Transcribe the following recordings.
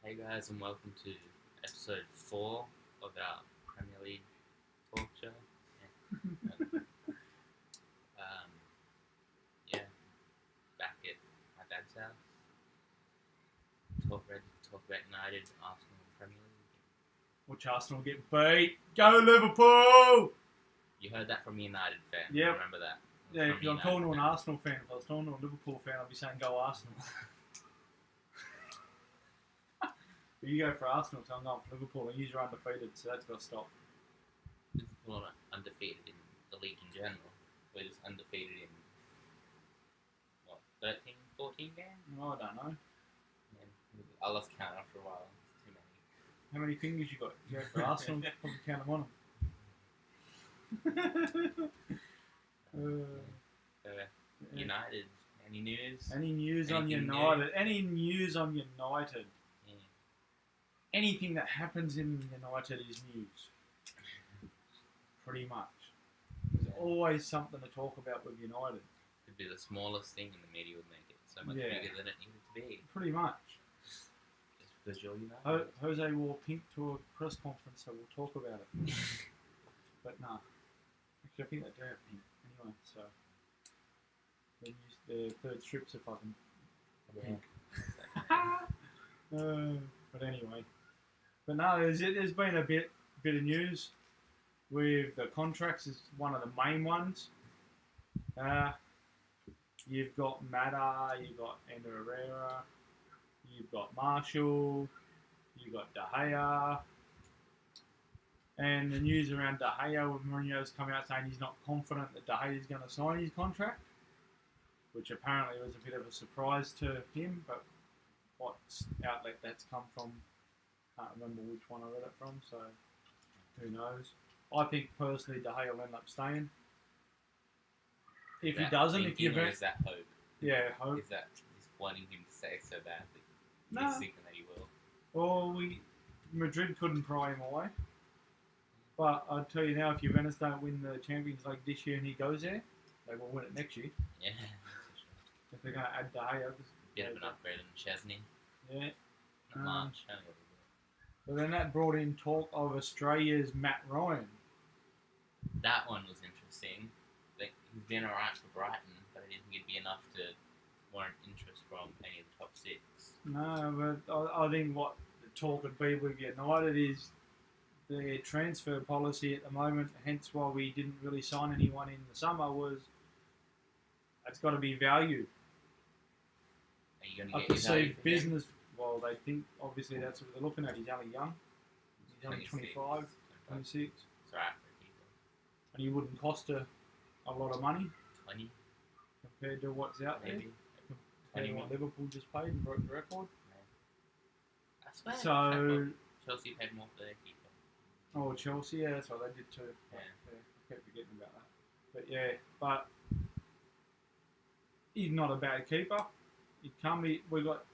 Hey guys, and welcome to episode 4 of our Premier League talk show. Um, yeah, back at my dad's house. Ready to talk about United, Arsenal, and Premier League. Watch Arsenal get beat. Go Liverpool! You heard that from a United fan. Yep. Remember that. Yeah, From if I'm United talking to an fan. Arsenal fan, if I was talking to a Liverpool fan, I'd be saying go Arsenal. But you go for Arsenal, so I'm going for Liverpool, and you're undefeated, so that's got to stop. Liverpool are undefeated in the league in general. We're just undefeated in, 13, 14 games? Oh, I don't know. Yeah, I lost count after a while. It's too many. How many fingers you got? You go for Arsenal, probably count them on them. United, any news? Any news on Anything United? Any news on United? Yeah. Anything that happens in United is news. Pretty much. There's always something to talk about with United. Could be the smallest thing, and the media would make it so much Yeah. bigger than it needed to be. Pretty much. Just because you're United. Jose wore pink to a press conference, so we'll talk about it. But no. Actually, I think they do have pink anyway, so. They use their third strips if I can. Pink. But anyway. But no, there's been a bit of news with the contracts is one of the main ones. You've got Mata, you've got Ander Herrera, you've got Marshall, you've got De Gea. And the news around De Gea with Mourinho's come out saying he's not confident that De Gea is going to sign his contract, which apparently was a bit of a surprise to him, but what outlet that's come from, can't remember which one I read it from, so who knows. I think personally De Gea will end up staying. If he doesn't, if you is that hope? Yeah, hope. Is that he's wanting him to stay so badly? No. He's thinking that he will. Well, Madrid couldn't pry him away. But I'll tell you now, if Juventus don't win the Champions League this year and he goes there, they will win it next year. Yeah. If they're going to add De Gea. Bit of an upgrade on Chesney. Yeah. Not much. Only a little bit. But then that brought in talk of Australia's Matt Ryan. That one was interesting. Like, he's been alright for Brighton, but I didn't think it'd be enough to warrant interest from any of the top 6. No, but I think what the talk would be with United is their transfer policy at the moment, hence why we didn't really sign anyone in the summer, was it's got to be value. Are you going to I get could your value see for him? business, well, they think, obviously that's what they're looking at. He's only young. He's only 25, 26. It's alright for people. And he wouldn't cost a lot of money 20, compared to what's out maybe. there. Compared to what Liverpool just paid and broke the record. I swear. So, Chelsea paid more for their keeper. oh, Chelsea, yeah, that's right, they did too. Yeah. I kept forgetting about that. But yeah, but he's not a bad keeper. We got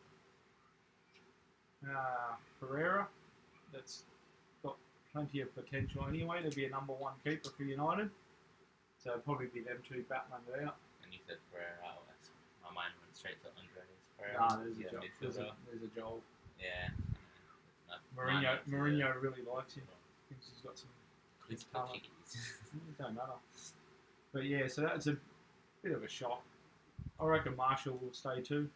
Pereira, that's got plenty of potential anyway to be a number 1 keeper for United. So it'll probably be them two battling it out. And you said Pereira, my mind went straight to Andres Pereira. Nah, there's He's a Joel. midfielder. There's a Joel. Yeah. Mourinho really likes him. Thinks he's got some He's talent. Portuguese. It don't matter. But yeah, so that's a bit of a shock. I reckon Marshall will stay too.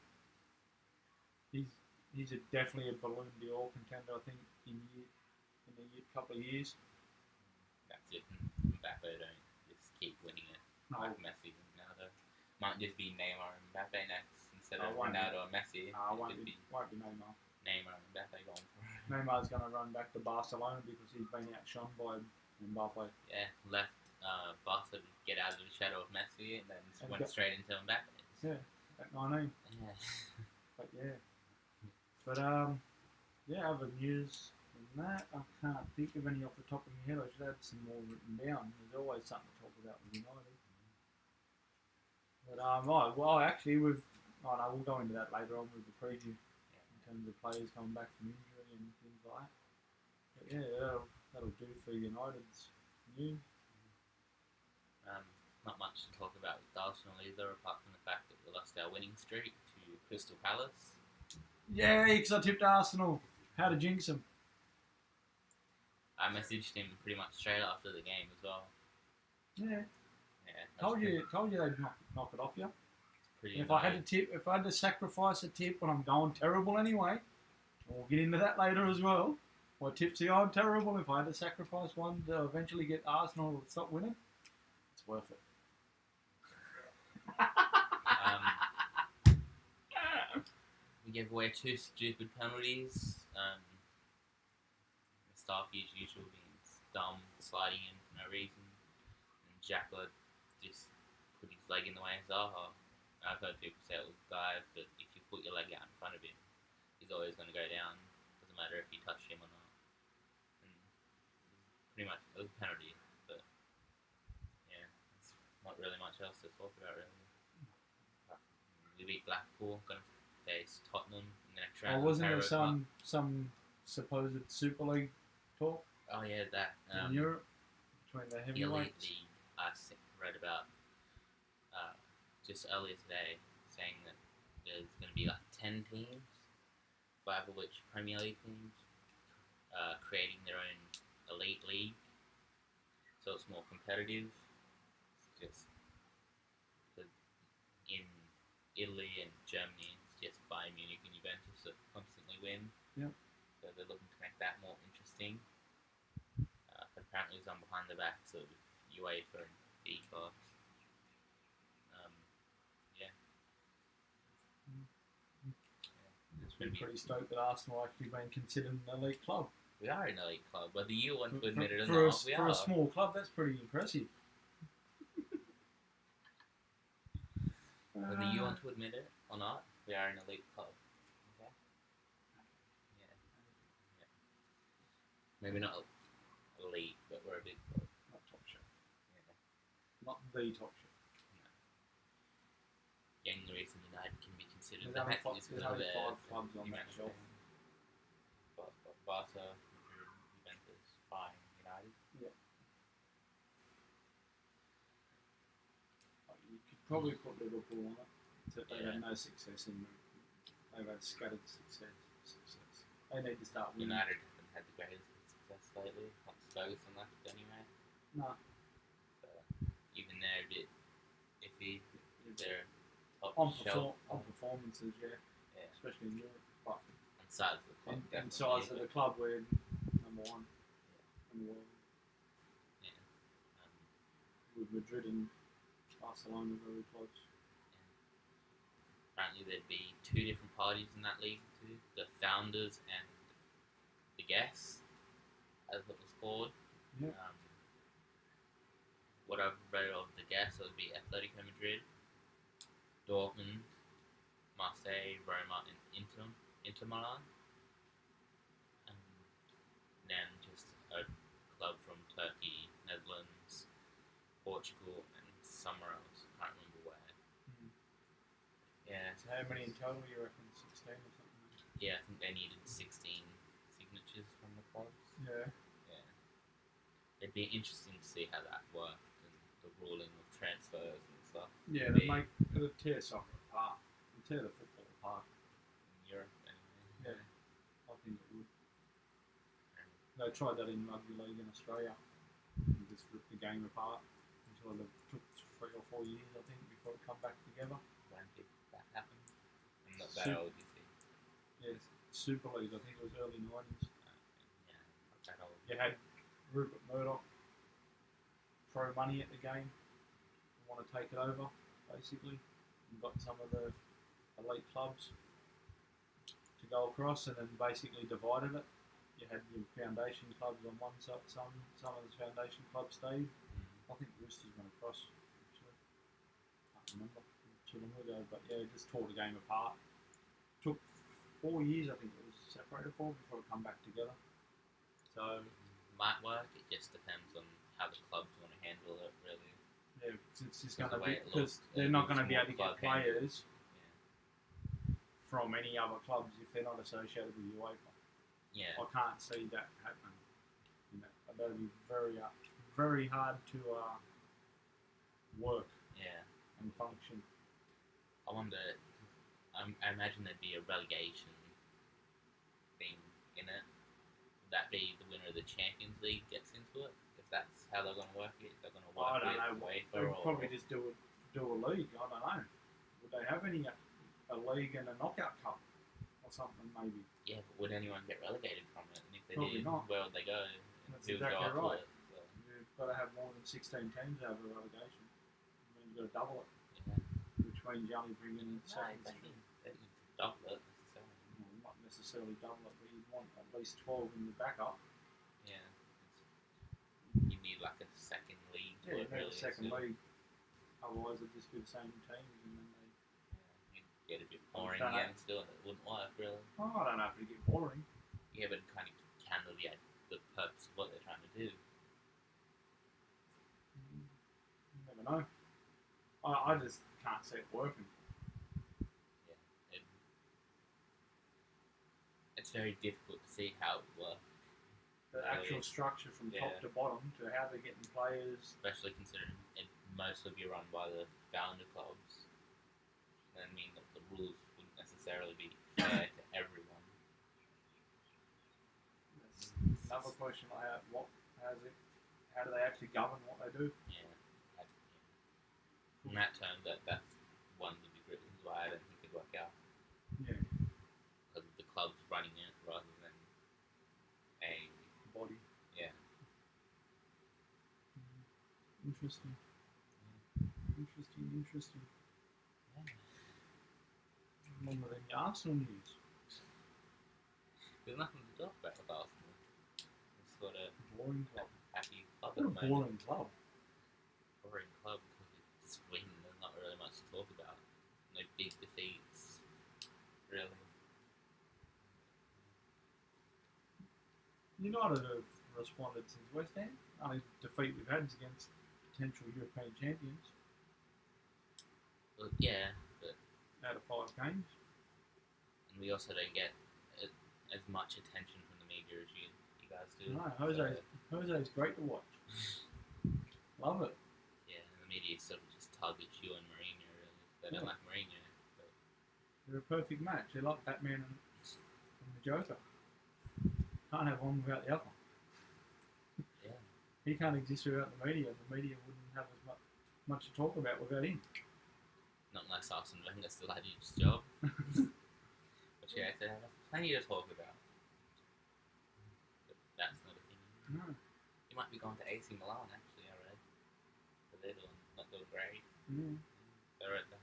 He's definitely a Ballon d'Or contender, I think, in a couple of years. That's it. Mbappe don't just keep winning it. No. Like Messi and Ronaldo. Might just be Neymar and Mbappe next instead of won't be. Ronaldo and Messi. No, It won't could be Neymar. Neymar and Mbappe going for it. Neymar's going to run back to Barcelona because he's been outshone by Mbappe. Yeah, left Barca to get out of the shadow of Messi and then And went straight into Mbappe. Yeah, at 19. Yeah. But yeah. But yeah, other news than that, I can't think of any off the top of my head. I should have some more written down. There's always something to talk about with United. But actually, we'll go into that later on with the preview in terms of players coming back from injury and things like that. But yeah, that'll do for United's news. Not much to talk about with Arsenal either, apart from the fact that we lost our winning streak to Crystal Palace. Yeah, because I tipped Arsenal. How to jinx them? I messaged him pretty much straight after the game as well. Yeah. Yeah, Told you they'd knock it off you. pretty. And if I had to sacrifice a tip when I'm going terrible anyway, and we'll get into that later as well. My tips are I'm terrible. If I had to sacrifice one to eventually get Arsenal to stop winning, it's worth it. We gave away 2 stupid penalties. Starkey, as usual, being dumb, sliding in for no reason. And Xhaka just put his leg in the way of Zaha. I've heard people say it was dive, but if you put your leg out in front of him, he's always going to go down. Doesn't matter if you touch him or not. And pretty much, it was a penalty, but yeah, it's not really much else to talk about, really. We beat Blackpool, going to face Tottenham in the next round. Wasn't there some supposed Super League talk Oh yeah, that in Europe between the Elite heavyweights? League. I read about just earlier today, saying that there's going to be like 10 teams, 5 of which Premier League teams, creating their own elite league, so it's more competitive. It's just in Italy and Germany, it's just Bayern Munich and Juventus that constantly win. Yep. So they're looking to make that more interesting. But apparently it's on behind the backs of UEFA and FIFA. It's I'm going to be pretty stoked that Arsenal actually been considered an elite club. We are an elite club, whether you want to admit it or For not. We for are. a small club, that's pretty impressive. Whether you want to admit it or not, we are an elite club. Okay? Yeah. Maybe not elite, but we're a big club. Not top shelf. Yeah. Not the top shelf. The only reason United can be considered There's only that is there's because of only their 5 clubs on that Juventus. shelf. Barca, Madrid, Juventus, Bayern, United. Yeah. You could probably put Liverpool on it. Except they've had no success in them. They've had scattered success. They need to start winning. United haven't had the greatest success lately. Once Ferguson left anyway. No. So even they're a bit iffy. They're top On shelf. performances, yeah. Especially in Europe. But And size of the club. and size of the club, we're number 1 in the world. Yeah. With Madrid and Barcelona very close. Apparently there'd be 2 different parties in that league too. The founders and the guests, as it was called. Yeah. What I've read of the guests, it would be Atletico Madrid, Dortmund, Marseille, Roma, and Inter Milan. Then just a club from Turkey, Netherlands, Portugal, and somewhere else. I can't remember where. Yeah. So how many in total you reckon? 16 or something? Yeah, I think they needed 16 signatures from the clubs. Yeah. Yeah. It'd be interesting to see how that worked and the ruling of transfers and stuff. Yeah, it'll tear soccer apart. It'll tear the football apart. In Europe, anyway. Yeah. I think it would. They tried that in rugby league in Australia. And just ripped the game apart. Until it took 3 or 4 years, I think, before it come back together. When did that happen? I'm not that Super- old, you see. Yes, Super League, I think it was early 90s. Yeah, not that old. You had Rupert Murdoch throw money at the game and want to take it over, basically. And got some of the elite clubs to go across and then basically divided it. You had your foundation clubs on one side, some of the foundation clubs stayed. I think Roosters went across, actually. I can't remember, too long ago, but yeah, it just tore the game apart. Took 4 years, I think it was separated for before it come back together. So Might work, it just depends on how the clubs want to handle it, really. yeah, it's just Because going to the be way it because looks, they're it not looks going to be more able to get club handled. players from any other clubs if they're not associated with UEFA. Yeah. I can't see that happening. You know, that'd be very hard to work Yeah. and function. I wonder, I imagine there'd be a relegation thing in it, would that be the winner of the Champions League gets into it? If that's how they're going to work it, they're going to I work don't with know. UEFA They'd or probably just do a league. I don't know. Would they have any a league and a knockout cup or something maybe? yeah, but would anyone get relegated from it? And if they Probably did, not. where would they go? That's Who would exactly go up right. to it? So, You've got to have more than 16 teams over relegation. I mean, you've got to double it, yeah. which means you only bring in No, seconds. they didn't double it necessarily. Well, not necessarily double it, but you'd want at least 12 in the backup. Yeah, you need like a second league. Yeah, you need really a second so, league. Otherwise, it'd just be the same teams, and then they. yeah, you'd get a bit boring Don't again. Still, and it wouldn't work really. Oh, I don't know if it'd get boring. Yeah, but it kind of counter the purpose of what they're trying to do. You never know. I just can't see it working. Yeah, it's very difficult to see how it would work. The actual structure from top to bottom to how they're getting players. Especially considering it mostly be run by the founder clubs. I mean, the rules wouldn't necessarily be fair to everyone. That's another question I have. How do they actually govern what they do? Yeah. In that term, that's one of the big reasons why I don't think it'd work out. Yeah. Because the club's running it rather than a Body. yeah. Interesting. Interesting. Yeah. Longer than the Arsenal news. There's nothing to talk about with Arsenal. It's sort of Boring club. happy club What a at the moment. boring club. Boring club because it's just win. There's not really much to talk about. No big defeats, really. United have responded since West Ham. Only defeat we've had is against potential European champions Well, yeah, but out of 5 games. and we also don't get as much attention from the media as you guys do. No, Jose's great to watch. Love it. Yeah, and the media sort of just tug at you and Mourinho, really. They don't like Mourinho. But They're a perfect match. They're like Batman and the Joker. Can't have one without the other. yeah, He can't exist without the media, and the media wouldn't have as much to talk about without him. not unless Arsene Wenger still had his job. But yeah, they have plenty to talk about. But that's not a thing. No. He might be going to AC Milan, actually, I read. But they're not doing great. Yeah. They're at the...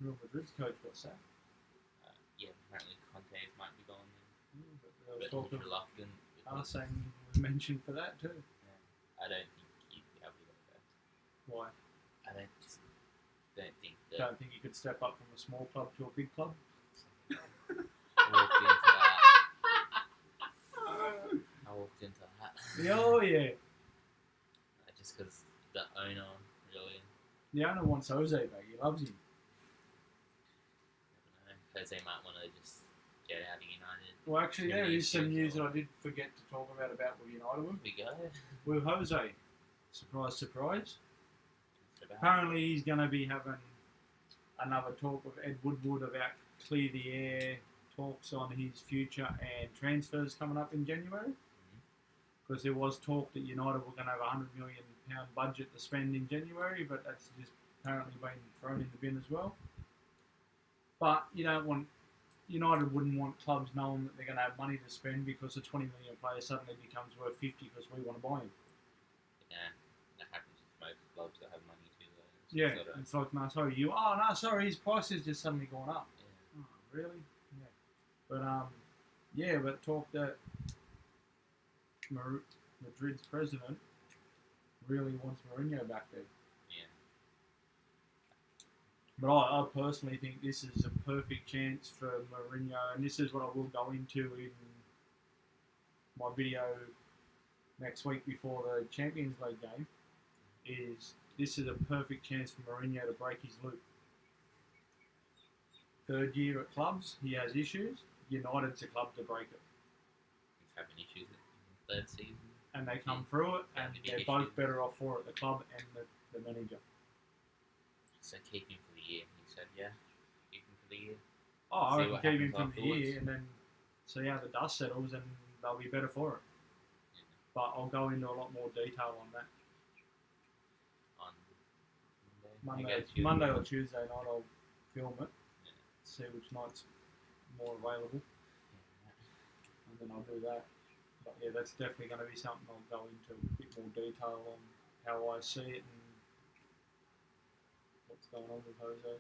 Real Madrid's coach got sacked. yeah, apparently Conte's might be going there. Yeah, but there was But talk he's of reluctant. Arsene was mentioned for that too. I don't think he'd be able to go there. Why? I don't think that... Don't think you could step up from a small club to a big club? I walked into that. Oh yeah. Just because the owner, really... The owner wants Jose back. He loves him. I don't know. Jose might want to just get out of United. Well, actually, there is some news that I did forget to talk about with United. Here we go. With Jose. Surprise, surprise. Apparently, he's going to be having another talk with Ed Woodward about clear the air talks on his future and transfers coming up in January. Because there was talk that United were going to have a £100 million budget to spend in January, but that's just apparently been thrown in the bin as well. But United wouldn't want clubs knowing that they're going to have money to spend because a 20 million player suddenly becomes worth 50 because we want to buy him. Yeah, that happens with most clubs that have money too. Though. Yeah, it's like, no, sorry, his price has just suddenly gone up. Yeah. Oh, really? Yeah. But talk that Madrid's president really wants Mourinho back there. Yeah. But I personally think this is a perfect chance for Mourinho, and this is what I will go into in my video next week before the Champions League game, is this is a perfect chance for Mourinho to break his loop. 3rd year at clubs, he has issues. United's a club to break it. He's having issues in the 3rd season. And they come through it, and they're both better off for it, the club and the manager. So keep him for the year. He said, yeah, keep him for the year. Oh, I See can keep him happens for the year afterwards. and then see how the dust settles, and they'll be better for it. Yeah. But I'll go into a lot more detail on that. On Monday. Monday or Tuesday night, I'll film it, Yeah. see which night's more available, and then I'll do that. But yeah, that's definitely going to be something I'll go into a bit more detail on how I see it and what's going on with Jose.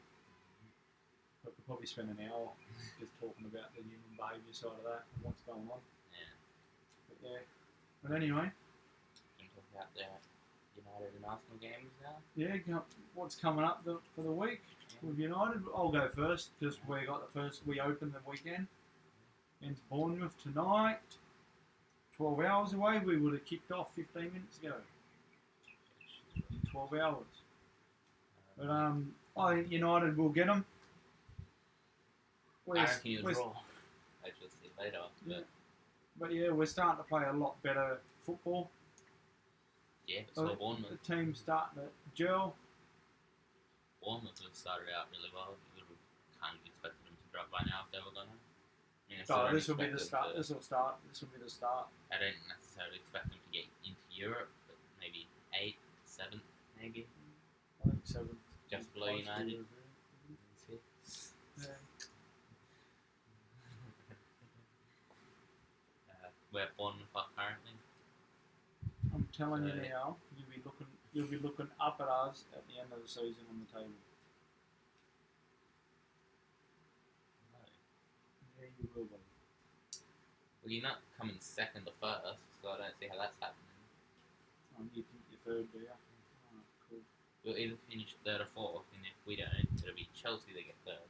But we'll probably spend an hour just talking about the human behaviour side of that and what's going on. Yeah. But yeah. But anyway. Can we talk about the United and Arsenal games now? Yeah, what's coming up for the week with United? I'll go first because we opened the weekend against Bournemouth tonight. 12 hours away. We would have kicked off 15 minutes ago. 12 hours. But I think United will get them. I reckon you'll draw. I shall see later. But yeah, we're starting to play a lot better football. Yeah, but so Bournemouth. The team's starting to gel. Bournemouth have started out really well. You would have kind of expected them to drop by now if they were going to. This will be the start. This will be the start. I don't necessarily expect them to get into Europe, but maybe 8th, 7th, maybe. I think 7th. Just below United. Yeah. Where Bournemouth are currently. I'm telling you now, you'll be looking up at us at the end of the season on the table. No. Yeah, you will be. Well, you're not coming second or first, so I don't see how that's happening. You think you're third, do you? Oh, cool. We'll either finish third or fourth, and if we don't, it'll be Chelsea that get third.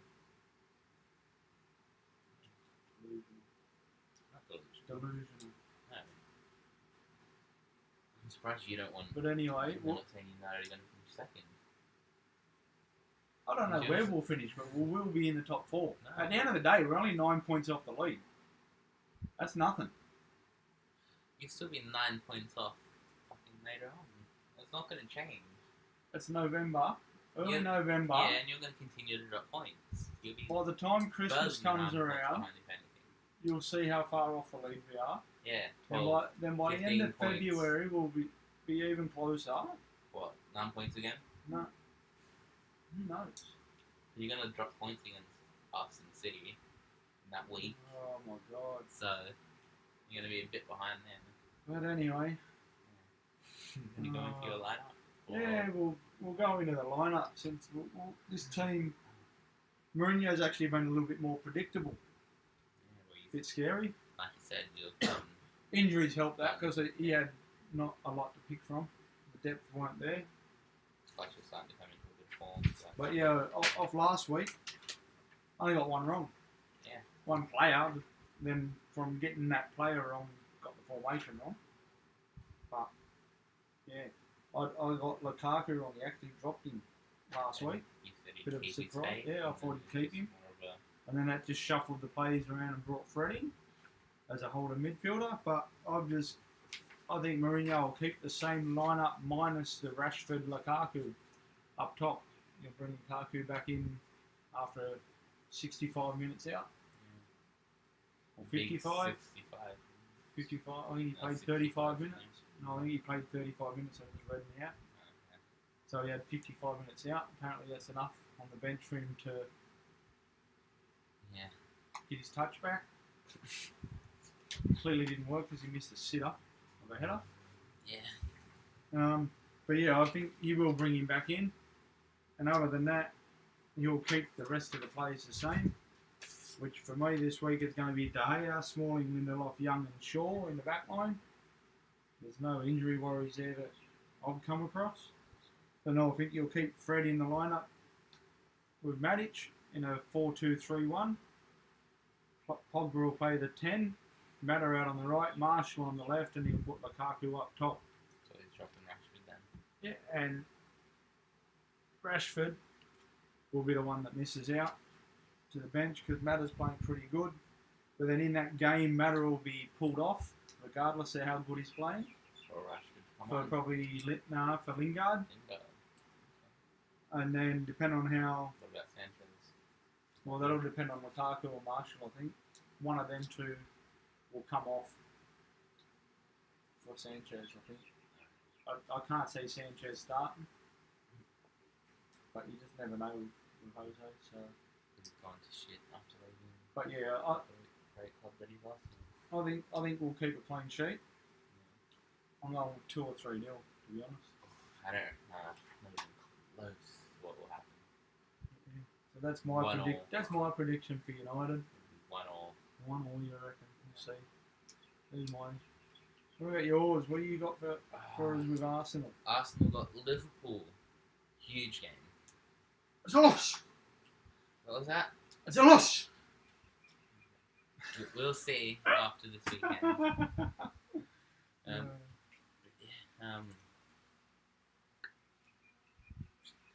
Delusional. Not delusional. Delusional. No. I'm surprised you don't want. But anyway, you're not saying United are going to finish second. I don't know where we'll finish, but we'll be in the top 4. No. At the end of the day, we're only 9 points off the lead. That's nothing. You'll still be 9 points off fucking later on. It's not going to change. It's November. Early November. Yeah, and you're going to continue to drop points. You'll be by the time Christmas comes around, you'll see how far off the lead we are. Yeah. 12, then by the end of points. February, we'll be even closer. What, 9 points again? No. Who knows? You're going to drop points against us and City in that week. Oh my god. So, you're going to be a bit behind them. But anyway. Can you go into your lineup? Yeah, we'll go into the lineup since this team, Mourinho's actually been a little bit more predictable. Yeah, a bit scary. Like you said, you'll injuries helped that because he had not a lot to pick from. The depth weren't there. It's like you're starting to come into a good form. So. But yeah, off last week, I only got one wrong. Yeah. One player, then from getting that player wrong, got the formation wrong. But yeah. I got Lukaku wrong. He actually dropped him last week. You said Bit of a surprise. Yeah, I thought he'd keep him. A... And then that just shuffled the players around and brought Fred in as a holding midfielder. But I think Mourinho will keep the same lineup minus the Rashford Lukaku up top. You'll bring Lukaku back in after 65 minutes out. Or 55? 55. I think he played 35 minutes. No, I think he played 35 minutes. I just read me out. Okay. So he had 55 minutes out. Apparently that's enough on the bench for him to get his touch back. Clearly didn't work because he missed a sitter of a header. Yeah. But yeah, I think he will bring him back in. And other than that, he'll keep the rest of the players the same. Which for me this week is going to be De Gea, Smalling, Lindelof, Young and Shaw in the back line. There's no injury worries there that I've come across. But no, I think you'll keep Fred in the lineup with Matic in a 4-2-3-1. Pogba will play the 10. Matter out on the right, Marshall on the left, and he'll put Lukaku up top. So he's dropping Rashford then. Yeah, and Rashford will be the one that misses out to the bench because Matter's playing pretty good. But then in that game, Matter will be pulled off, regardless of how good he's playing. For Rashford. For probably for Lingard. And then depending on how... What about Sanchez? Well, that'll depend on Lukaku or Marshall, I think. one of them two will come off for Sanchez, I think. I can't see Sanchez starting, but you just never know with Jose. So, He's gone to shit after leaving. but yeah, Great club that he lost. I think we'll keep a clean sheet. I'm going 2 or 3 nil, to be honest. I don't know. Not even close. What will happen? Yeah. So that's my That's my prediction for United. 1-1. 1 all, you reckon? We'll see. There's mine. What about yours? What do you got for us with Arsenal? Arsenal got Liverpool. Huge game. It's a loss. What was that? It's a loss. We'll see after this weekend.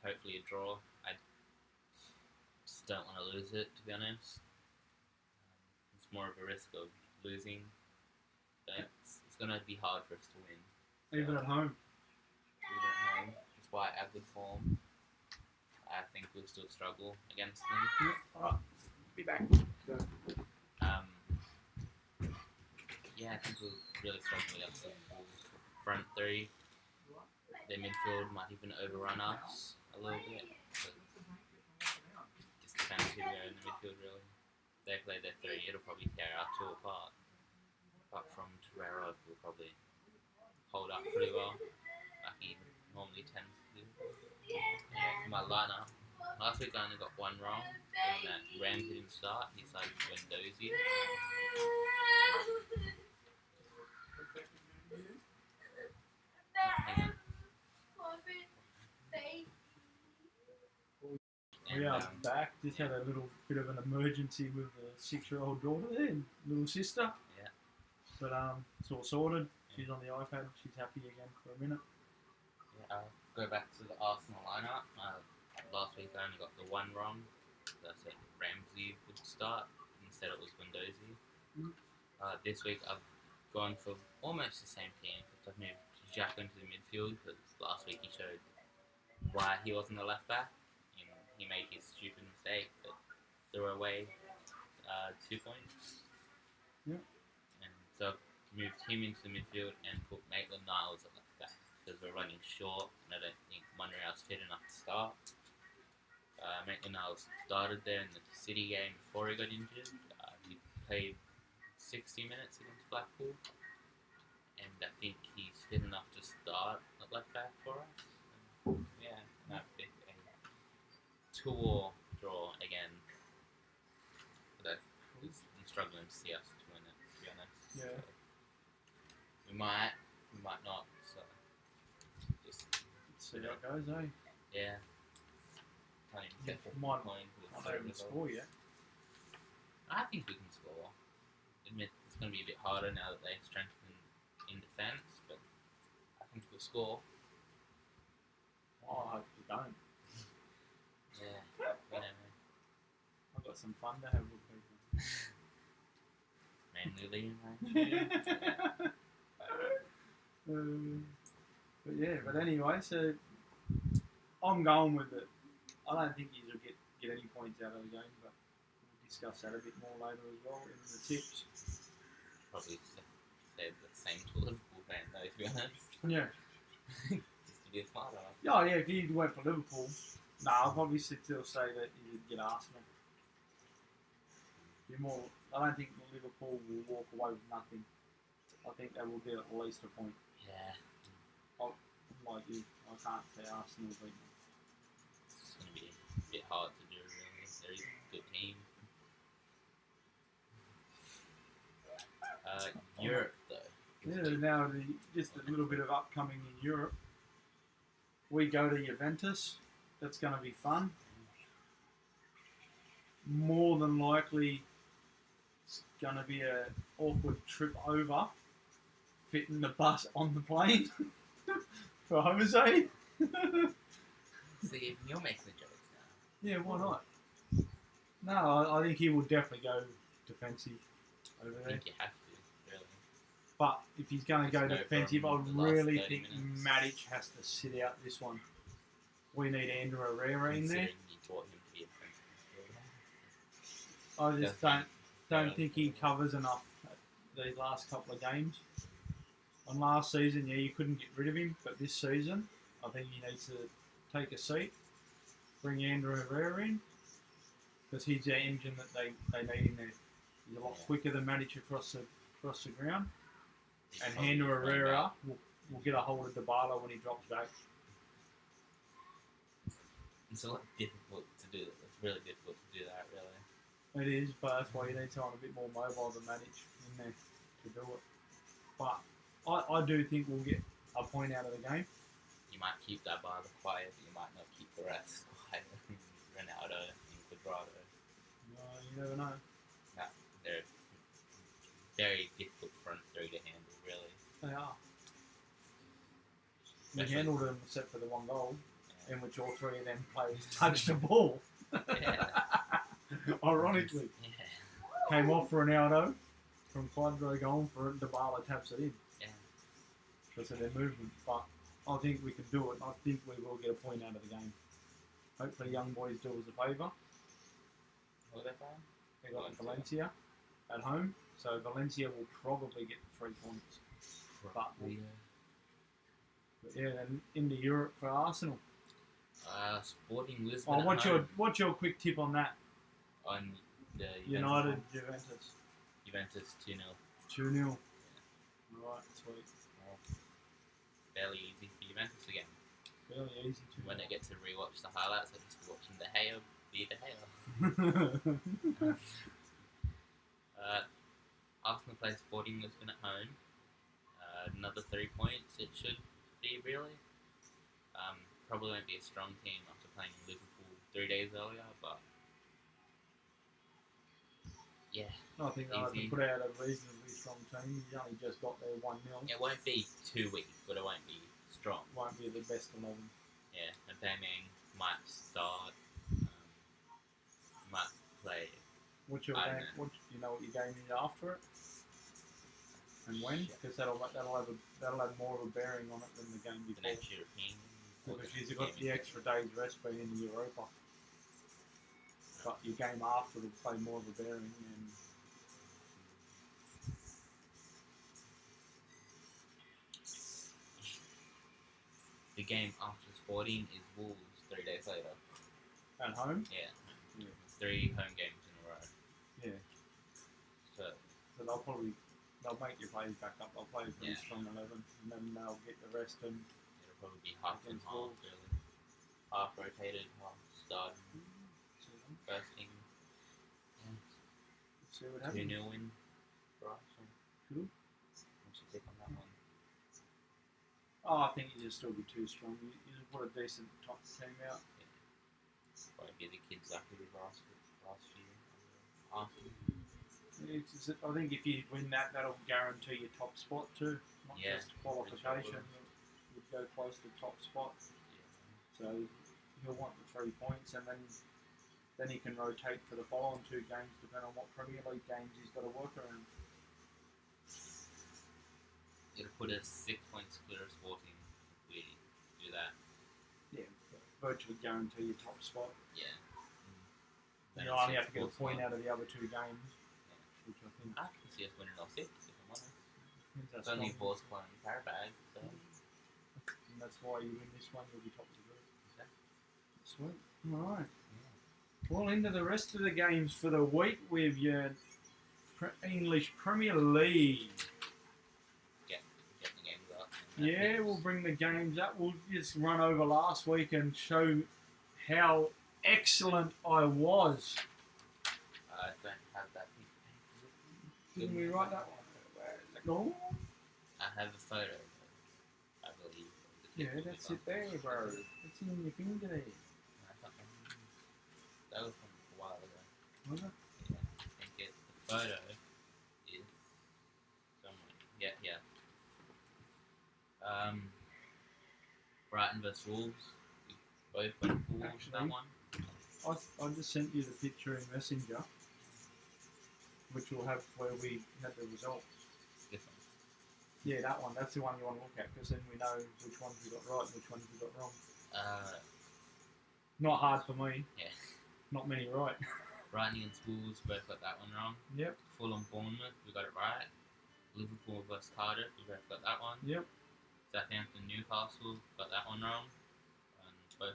Hopefully a draw. I just don't want to lose it, to be honest. It's more of a risk of losing. But it's going to be hard for us to win. Even at home. Even at home, despite our good form, I think we'll still struggle against them. Yeah. Alright. Be back. Yeah, I think we'll really struggle against the front three. Their midfield might even overrun us a little bit. But just depends who we are in the midfield, really. If they play their three, it'll probably tear our two apart. Apart from Torreira, who will probably hold up pretty well, like he normally tends to do. For my lineup, last week I only got one wrong, given that Ramsey didn't start. He started Wendozy. Hang on. We are back. Just had a little bit of an emergency with a 6-year-old daughter there, and little sister. Yeah. But it's all sorted. She's on the iPad. She's happy again for a minute. Yeah, I'll go back to the Arsenal lineup. Last week I only got the one wrong. I said Ramsey would start. Instead it was Wendozy. This week I've gone for almost the same team. I've moved Jack into the midfield because last week he showed why he wasn't a left back. He made his stupid mistake that threw away 2 points. Yeah. And so I've moved him into the midfield and put Maitland-Niles at left back because we're running short and I don't think Monreal's fit enough to start. Maitland-Niles started there in the City game before he got injured. He played 60 minutes against Blackpool and I think he's fit enough to start at left back for us. And, yeah, and I think a 2-2 draw again. But I'm struggling to see us to win it, to be honest. Yeah. So we might not. So just See how it goes, eh? yeah. Can't even get the Might point with not even score yet. I think we can score. Admit it's going to be a bit harder now that they've strengthened in defence, but I think we'll score. Oh, I hope you don't. Yeah, whatever. I've got some fun to have with people. Mainly Liam, But yeah, but anyway, so I'm going with it. I don't think he'll get any points out of the game, but we'll discuss that a bit more later as well in the tips. Probably said the same to a Liverpool fan, though, to be honest. Yeah. Just to be a smart ass. Oh yeah, if he went for Liverpool, I'll probably still say that he would get Arsenal. I don't think Liverpool will walk away with nothing. I think they will get at least a point. Yeah. Like you, I can't say Arsenal beat them. It's going to be a bit hard to do, really. They're a good team. Europe, though. Yeah, now just a little bit of upcoming in Europe. We go to Juventus. That's going to be fun. More than likely, it's going to be an awkward trip over. Fitting the bus on the plane for Jose. See, you're making the jokes now. Yeah, why not? No, I think he will definitely go defensive over I there. think you have to, really. But if he's going to go Let's go defensive, I from the last really 30 think minutes. Matic has to sit out this one. We need Andrew Herrera in there. Considering you taught him to be a defensive midfielder. I just don't. don't think he covers enough these last couple of games. On last season, yeah, you couldn't get rid of him, but this season, I think he needs to take a seat, bring Andrew Herrera in, because he's the engine that they need in there. He's a lot quicker than Matic across the ground, and Andrew Herrera will get a hold of Dybala when he drops back. It's a lot difficult to do. It's really difficult to do that, really. It is, but that's why you need someone a bit more mobile than Matic in there to do it. But I do think we'll get a point out of the game. You might keep that bar quiet, but you might not keep the rest quiet. Ronaldo and Quadrado. No, you never know. No, they're very difficult front three to handle, really. They are. We Especially- handled them except for the one goal, in which all three of them players touched the ball. Yeah. Ironically. Yeah. Came off Ronaldo from Quadro goal for Dybala taps it in. Yeah. Because of their movement. But I think we can do it. I think we will get a point out of the game. Hopefully young boys do us a favour. Who are they playing? They got Valencia at home. So Valencia will probably get 3 points. But yeah, then into Europe for Arsenal. Sporting Lisbon. Oh, at home what's your quick tip on that? on the United Juventus. Juventus 2-0. 2-0. Right, sweet. Fairly easy for Juventus again. Fairly easy to When I get to rewatch the highlights, I just be watching the Gea be the Gea. Arsenal plays Sporting Lisbon at home. Another 3 points. It should be really. Probably won't be a strong team after playing Liverpool 3 days earlier, but yeah. I think they'll have to Easy. put out a reasonably strong team. He's only just got there 1-0. It won't be too weak, but it won't be strong. Won't be the best 11. Yeah, and Bamang might start. Might play. What's your I game? don't know. You know what your game is after it, and when? Because that'll have more of a bearing on it than the game The before. next European. or Because the you've got game the in- extra day's rest being in the Europa. But your game after will play more of a bearing. And The game after Sporting is Wolves 3 days later. at home, Yeah. Yeah. 3 home games in a row. yeah. So, So they'll make your players back up. They'll play a pretty Yeah. strong 11, and then they'll get the rest and it'll probably be half and Against half, Wolves. really. Half rotated, half starting. First team. see what 2 happens. 0 win for Arsenal. Cool. What's your pick on that one? Oh, I think you'll still be too strong. You just put a decent top team out. Probably be the kids lucky with last year. Arsenal. I think if you win that, that'll guarantee your top spot too. Not Yeah, just qualification. which You'd go close to top spot. Yeah. So he'll want the 3 points, and then he can rotate for the following 2 games, depending on what Premier League games he's got to work around. It'll put us 6 points clear of Sporting if we do that. Yeah, virtually guarantee your top spot. Yeah. You only have to get a point out of the other 2 games, which I think I can see us winning all 6 if I'm honest. means that's It's only strong. Boss playing Carabag, so And that's why you win this one, you'll be top of the group. Exactly. Sweet. Alright. Well, into the rest of the games for the week with your English Premier League. Get the games up. Yeah, we'll bring the games up. We'll just run over last week and show how excellent I was. I don't have that piece of paper. Didn't we write that one? Where is it gone? I have a photo, I believe. of the Yeah, kids that's we it there, got. bro. It's in your finger there. That was from a while ago. Was it? Yeah, I think the photo is somewhere. Yeah, yeah. Brighton vs Wolves. We both went for Wolves Actually, that one. I just sent you the picture in Messenger, which will have where we had the results. This one. Yeah, that one. That's the one you want to look at, because then we know which ones we got right and which ones we got wrong. Not hard for me. Yeah. Not many right. Brighton against Wolves, both got that one wrong. Yep. Fulham Bournemouth, we got it right. Liverpool versus Cardiff, we both got that one. Yep. Southampton Newcastle, got that one wrong. And we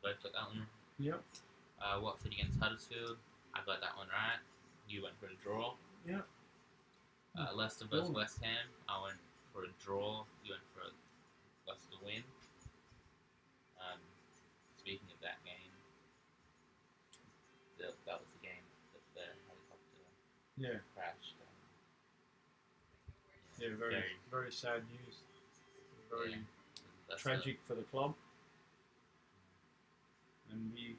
both got that one wrong. Yep. Watford against Huddersfield, I got that one right. You went for a draw. Yep. Leicester versus West Ham, I went for a draw. You went for a Leicester win. Speaking of that game, that was the game that the helicopter crashed. Very sad news. Very that's tragic for the club. And be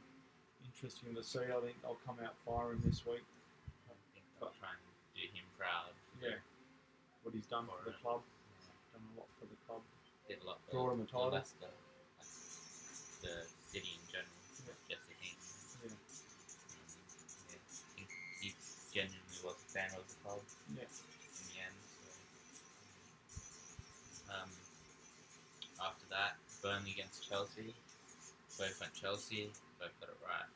interesting to see. I think they'll come out firing this week. I think they'll try and do him proud. Yeah. What he's done for the club. Done a lot for the club. Did a lot for Brought him a title. Leicester. The city in general, not just the team. Yeah. I think he genuinely was a fan of the club. Yeah. In the end. So. After that, Burnley against Chelsea. Both went Chelsea. Both got it right.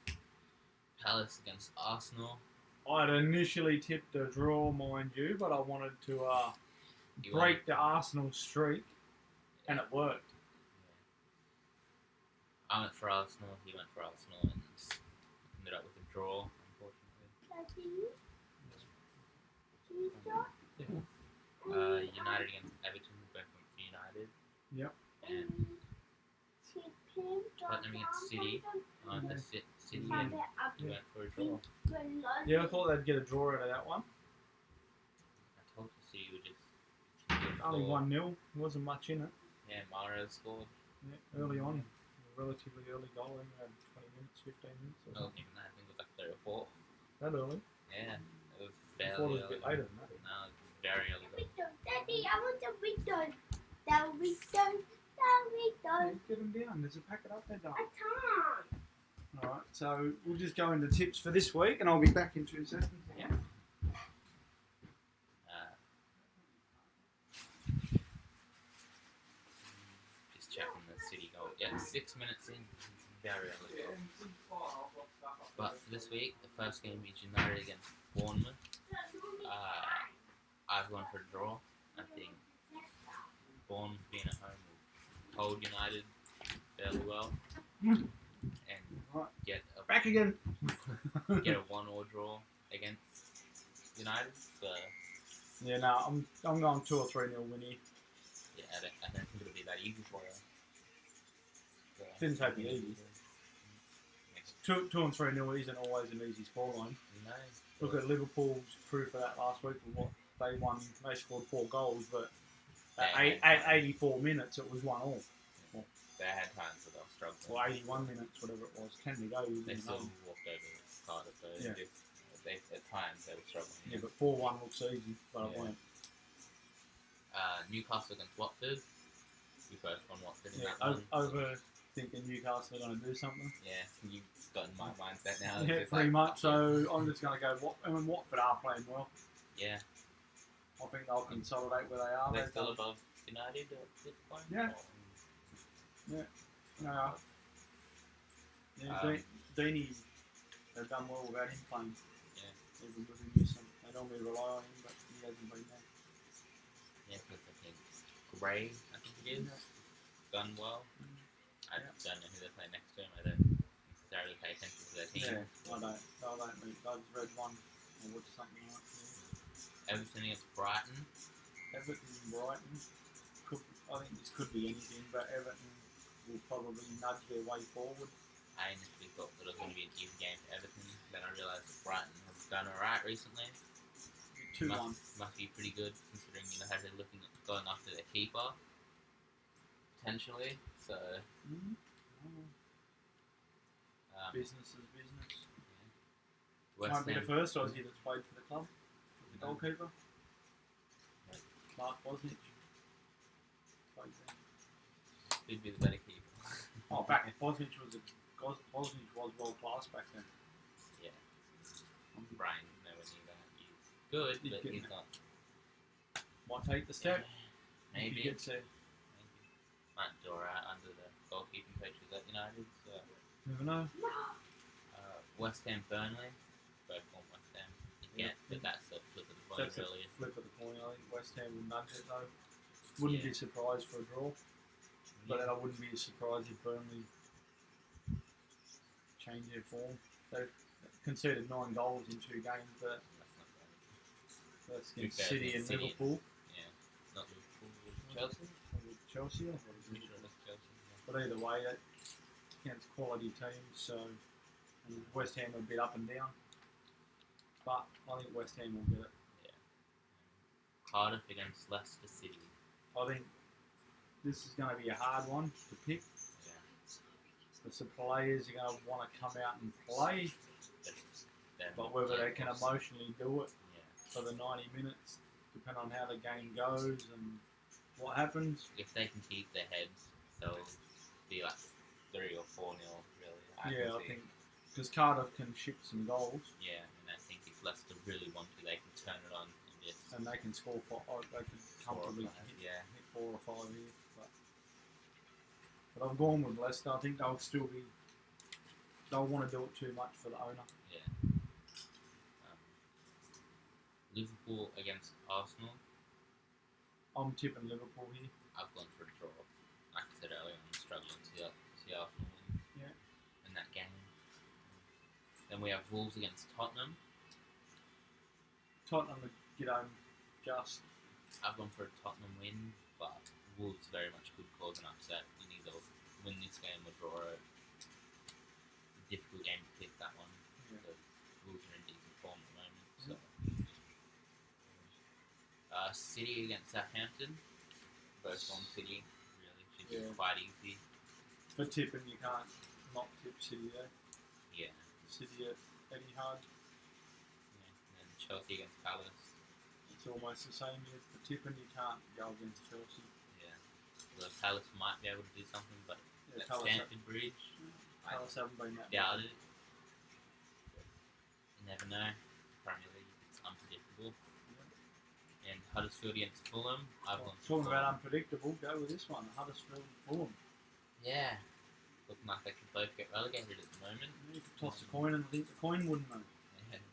Palace against Arsenal. I'd initially tipped a draw, mind you, but I wanted to break the Arsenal streak, and it worked. I went for Arsenal, he went for Arsenal, and ended up with a draw, unfortunately. United against Everton, both went for United. Yep. And Tottenham against City, I went for City, and he went for a draw. Yeah, I thought they'd get a draw out of that one. I told you City would just... Only 1-0, there wasn't much in it. Yeah, Mahrez scored. Yeah, early on. Relatively early goal, I think around 20 minutes, 15 minutes. Or Wasn't even that, I think it was like 3 or 4. that early? Yeah, it was I fairly thought it was a early. bit later than that. No, it was very early. Daddy, I want the window. The window. Yeah, get them down. There's a packet up there, darling. I can't. Alright, so we'll just go into tips for this week, and I'll be back in 2 seconds. Yeah. Just checking the City goal. Yeah, 6 minutes in. Very early goal. But for this week, the first game is United against Bournemouth. I've gone for a draw. I think Bournemouth being at home will hold United fairly well and Right. get a Back again. get a 1-1 draw against United. So Yeah, no, I'm going 2 or 3-0 win here. yeah, I don't think it'll be that easy for us. So, Didn't take it easy. 2 and 3-0 isn't always an easy scoreline. No. Look at Liverpool's proof of that last week with what they won. They scored 4 goals, but at 84 minutes it was 1-1. They had times that they were struggling. Or 81 minutes, whatever it was. Can they go? They still walked over Cardiff, so Yeah. at times they were struggling. Yeah, but 4-1 looks easy, but it Yeah. won't. Newcastle against Watford. We both won Watford in Yeah, that one. over thinking Newcastle are going to do something. Yeah, you've gotten my mindset now. Yeah, It's pretty like, much. So I'm just going to go. Watford are playing well. Yeah, I think they'll consolidate where they are. they're They've still done- above United at this point. Yeah. Or- Yeah, Deeney, they've done well without him playing. Yeah. Even with him missing, they normally rely on him, but he hasn't been there. Yeah, because I think Gray, I think it is, done well. I don't know who they're playing next to him. I don't necessarily pay attention to their team. Yeah, I don't really. I've read one or watched something like that. Everton against Brighton. Everton, Brighton. I think this could be anything, but Everton will probably nudge their way forward. I initially thought that it was going to be an easy game for Everton. Then I realised that Brighton has done alright recently. 2-1. Must be pretty good considering how they're looking at going after their keeper. Potentially. So, Business is business. West Might be the Ham. first Aussie that's played for the club. The goalkeeper. Yeah. Mark Bosnich. Played there. Who'd be the better keeper? Oh, Bosnich was world class back then. Yeah. Brian nowhere near that. He's good, He's but good. he's not. Might take the step. If Maybe. he gets there. Maybe. Might do alright under the goalkeeping coaches at United. So. Never know. West Ham Burnley. both on West Ham. Again, but that's the flip of the coin, That's really. a flip of the coin. I think West Ham will nudge it though. Wouldn't be surprised for a draw, but then I wouldn't be surprised if Burnley change their form. They've conceded 9 goals in 2 games, but that's against City and Liverpool. Yeah, not Liverpool, Chelsea. Chelsea, or I'm pretty sure that's Chelsea. but either way, that against quality teams. So and West Ham are a bit up and down, but I think West Ham will get it. Cardiff against Leicester City. I think this is going to be a hard one to pick. Yeah. The players are going to want to come out and play, but whether they can emotionally do it for the 90 minutes, depending on how the game goes and what happens. If they can keep their heads, they'll be like 3 or 4 nil, really. I think because Cardiff can ship some goals. Yeah, and I think if Leicester really want to, they can turn it on and just. And they can score. They can comfortably hit 4 or 5 here. But I've gone with Leicester. I think they'll still be. They'll want to do it too much for the owner. Yeah. Liverpool against Arsenal. I'm tipping Liverpool here. I've gone for a draw. Like I said earlier, I'm struggling to see Arsenal win. Yeah. In that game. Then we have Wolves against Tottenham. Tottenham would get home just. I've gone for a Tottenham win, but Wolves very much could cause an upset. You need to win this game or draw it. It's a difficult game to pick, that one. Yeah. Because Wolves are in decent form at the moment. So. City against Southampton. Both on City, really. Should be quite easy. For tipping, you can't not tip City there. Yeah. City at Etihad. Yeah. And then Chelsea against Palace. It's almost the same as for tipping. You can't go against Chelsea. Yeah. Well, Palace might be able to do something, but at Stamford Bridge, Palace haven't been that doubt bad. it. You never know. Premier League, it's unpredictable. And Huddersfield against Fulham. I've gone for Talking about Fulham. unpredictable, go with this one. Huddersfield, Fulham. Yeah. Looking like they could both get relegated at the moment. You could toss a coin and I think the coin wouldn't know. Yeah.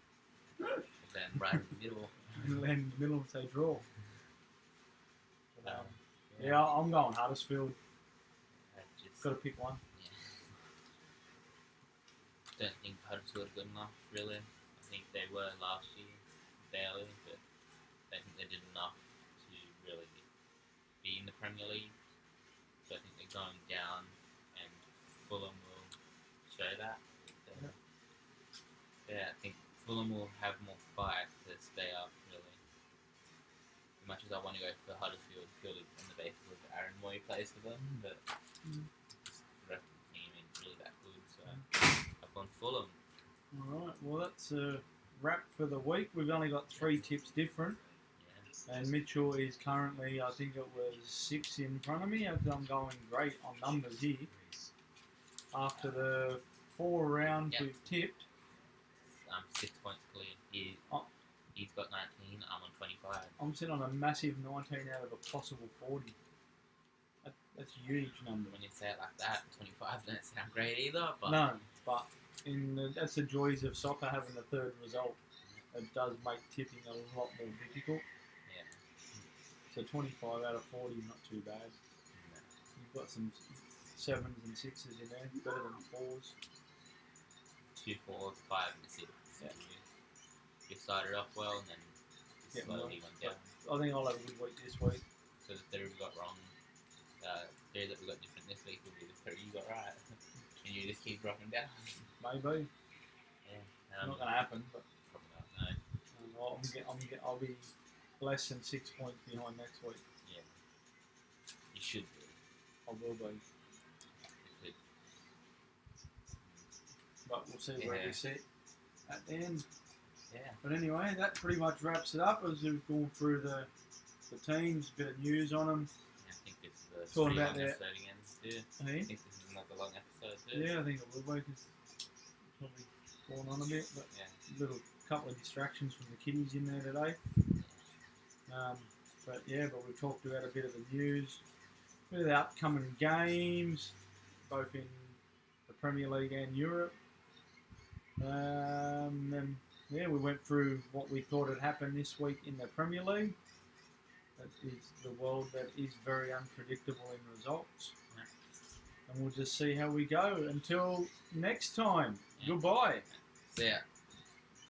Then right in the middle. And land in the middle and say draw. But, Yeah. I'm going Huddersfield. Just, Got to pick one. yeah. Don't think Huddersfield are good enough, really. I think they were last year, barely, but I think they did enough to really be in the Premier League. So I think they're going down, and Fulham will show that. But, yeah, I think Fulham will have more fight to stay up, really. As much as I want to go for Huddersfield, purely on the basis of Aaron Moy plays for them, but the rest of the team ain't really that good, so I've gone Fulham. Alright, well that's a wrap for the week. We've only got 3 tips different. Yeah. And Mitchell is currently, I think it was 6 in front of me. I'm going great on numbers here. After the 4 rounds we've tipped. 6 points clear. He's got 19, I'm on 25. I'm sitting on a massive 19 out of a possible 40. That's a huge number. When you say it like that, 25 doesn't sound great either, but... No, but that's the joys of soccer, having the third result. It does make tipping a lot more difficult. Yeah. So 25 out of 40 is not too bad. No. You've got some 7s and 6s in there, better than 4s. 2 4s, 5 and 6. So you started off well and then slowly went down. I think I'll have a good week this week. So the 3 we got wrong, 3 that we got different this week will be the 3 you got right. And you just keep dropping down. Maybe. Yeah. Not going to happen, but Probably not, no. I'll be less than 6 points behind next week. Yeah. You should be. I will be. You could. But we'll see where we sit at the end. Yeah. But anyway, that pretty much wraps it up as we've gone through the teams, a bit of news on them. I think this is a Talking pretty about long that- episode again, too. I Hey? think this is another long episode, too. Yeah, I think it will be because probably going on a bit, but Yeah. a little couple of distractions from the kiddies in there today. But we've talked about a bit of the news, a bit of the upcoming games, both in the Premier League and Europe. Then yeah, we went through what we thought had happened this week in the Premier League. That is the world that is very unpredictable in results. And we'll just see how we go. Until next time, Yeah. goodbye. See ya.